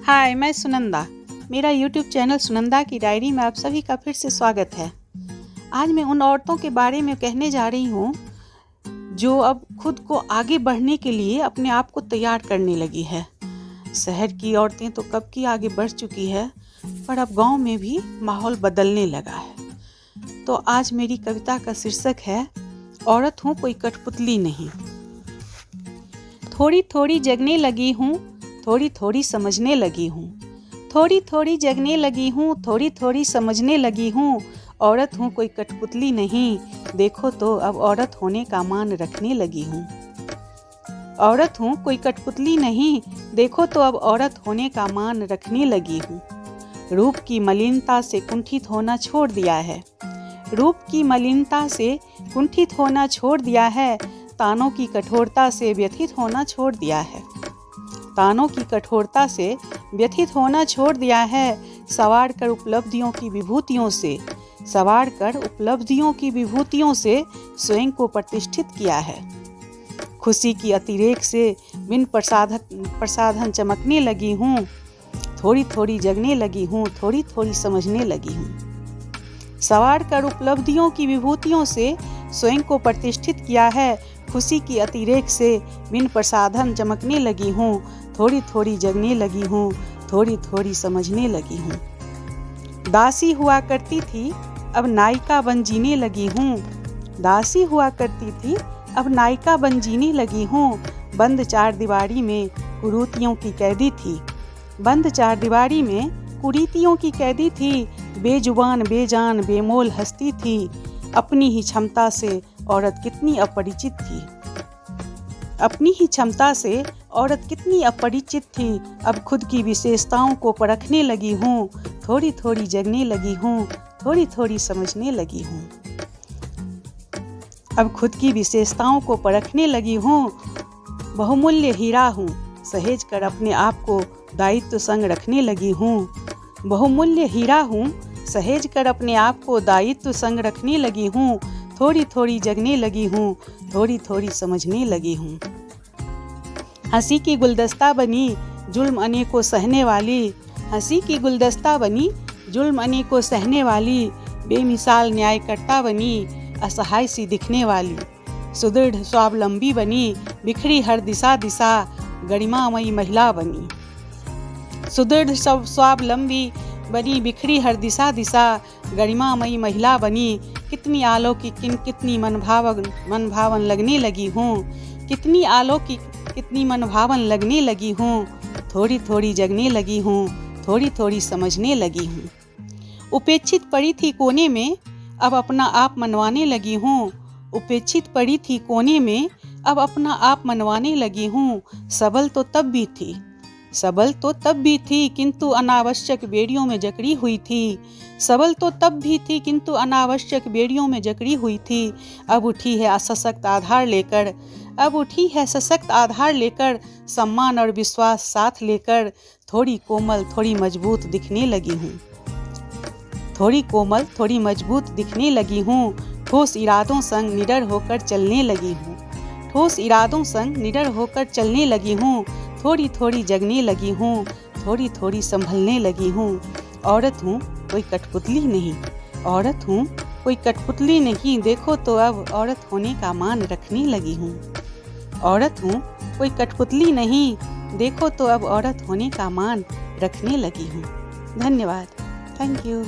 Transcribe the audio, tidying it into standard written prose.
हाय, मैं सुनंदा। मेरा YouTube channel Sunanda की डायरी में आप सभी का फिर से स्वागत है। आज मैं उन औरतों के बारे में कहने जा रही हूँ जो अब खुद को आगे बढ़ने के लिए अपने आप को तैयार करने लगी है। शहर की औरतें तो कब की आगे बढ़ चुकी है, पर अब गांव में भी माहौल बदलने लगा है। तो आज मेरी कविता का शीर्षक है औरत हूँ कोई कठपुतली नहीं। थोड़ी थोड़ी जगने लगी हूँ, थोड़ी थोड़ी समझने लगी हूँ। थोड़ी थोड़ी जगने लगी हूँ, थोड़ी थोड़ी समझने लगी हूँ। औरत हूँ कोई कठपुतली नहीं, देखो तो अब औरत होने का मान रखने लगी हूँ। औरत हूँ कोई कठपुतली नहीं, देखो तो अब औरत होने का मान रखने लगी हूँ। रूप की मलिनता से कुंठित होना छोड़ दिया है। रूप की मलिनता से कुंठित होना छोड़ दिया है। तानों की कठोरता से व्यथित होना छोड़ दिया है। तानों की कठोरता से व्यथित होना छोड़ दिया है। सवार कर उपलब्धियों की विभूतियों से, सवार कर उपलब्धियों की विभूतियों से स्वयं को प्रतिष्ठित किया है। खुशी की अतिरेक से बिन प्रसाधन चमकने लगी हूँ। थोड़ी थोड़ी जगने लगी हूँ, थोड़ी थोड़ी समझने लगी हूँ। सवार कर उपलब्धियों की विभूतियों से स्वयं को प्रतिष्ठित किया है। खुशी की अतिरेक से बिन प्रसाधन चमकने लगी हूँ। थोड़ी थोड़ी जगने लगी हूँ, थोड़ी थोड़ी समझने लगी हूँ। दासी हुआ करती थी, अब नायिका बन जीने लगी हूँ। दासी हुआ करती थी, अब नायिका बन जीने लगी हूँ। बंद चार दीवारी में कुरीतियों की कैदी थी। बंद चार दीवारी में कुरीतियों की कैदी थी। बेजुबान बेजान बेमोल हस्ती थी। अपनी ही क्षमता से औरत कितनी अपरिचित थी। अपनी ही क्षमता से औरत कितनी अपरिचित थी। अब खुद की विशेषताओं को परखने लगी हूँ। थोड़ी थोड़ी जगने लगी हूँ, थोड़ी थोड़ी समझने लगी हूँ। अब खुद की विशेषताओं को परखने लगी हूँ। बहुमूल्य हीरा हूँ, सहेज कर अपने आप को दायित्व संग रखने लगी हूँ। बहुमूल्य हीरा हूँ, सहेज कर अपने आप को दायित्व संग रखने लगी हूँ। थोड़ी थोड़ी जगने लगी हूँ, थोड़ी थोड़ी समझने लगी हूँ। हंसी की गुलदस्ता बनी जुल्म अनेकों सहने वाली। हंसी की गुलदस्ता बनी जुल्म अनेकों सहने वाली। बेमिसाल न्यायकर्ता बनी असहाय सी दिखने वाली। सुदृढ़ स्वावलंबी बनी बिखरी हर दिशा दिशा गरिमामयी महिला बनी। सुदृढ़ स्वावलंबी बनी बिखरी हर दिशा दिशा गरिमामयी महिला बनी। कितनी अलौकिक कितनी मनभावन लगने लगी हूँ। कितनी अलौकिक कितनी मनभावन लगने लगी हूँ। थोड़ी थोड़ी जगने लगी हूँ, थोड़ी थोड़ी समझने लगी हूँ। उपेक्षित पड़ी थी कोने में, अब अपना आप मनवाने लगी हूँ। उपेक्षित पड़ी थी कोने में, अब अपना आप मनवाने लगी हूँ। सबल तो तब भी थी, सबल तो तब भी थी, किंतु अनावश्यक बेड़ियों में जकड़ी हुई थी। सबल तो तब भी थी, किंतु अनावश्यक बेड़ियों में जकड़ी हुई थी। अब उठी है सशक्त आधार लेकर, अब उठी है सशक्त आधार लेकर, सम्मान और विश्वास साथ लेकर। थोड़ी कोमल थोड़ी मजबूत दिखने लगी हूँ। थोड़ी कोमल थोड़ी मजबूत दिखने लगी हूँ। ठोस इरादों संग निडर होकर चलने लगी हूँ। ठोस इरादों संग निडर होकर चलने लगी हूँ। थोड़ी थोड़ी जगने लगी हूँ, थोड़ी थोड़ी संभलने लगी हूँ। औरत हूँ कोई कठपुतली नहीं। औरत हूँ कोई कठपुतली नहीं, देखो तो अब औरत होने का मान रखने लगी हूँ। औरत हूँ कोई कठपुतली नहीं, देखो तो अब औरत होने का मान रखने लगी हूँ। धन्यवाद। Thank you.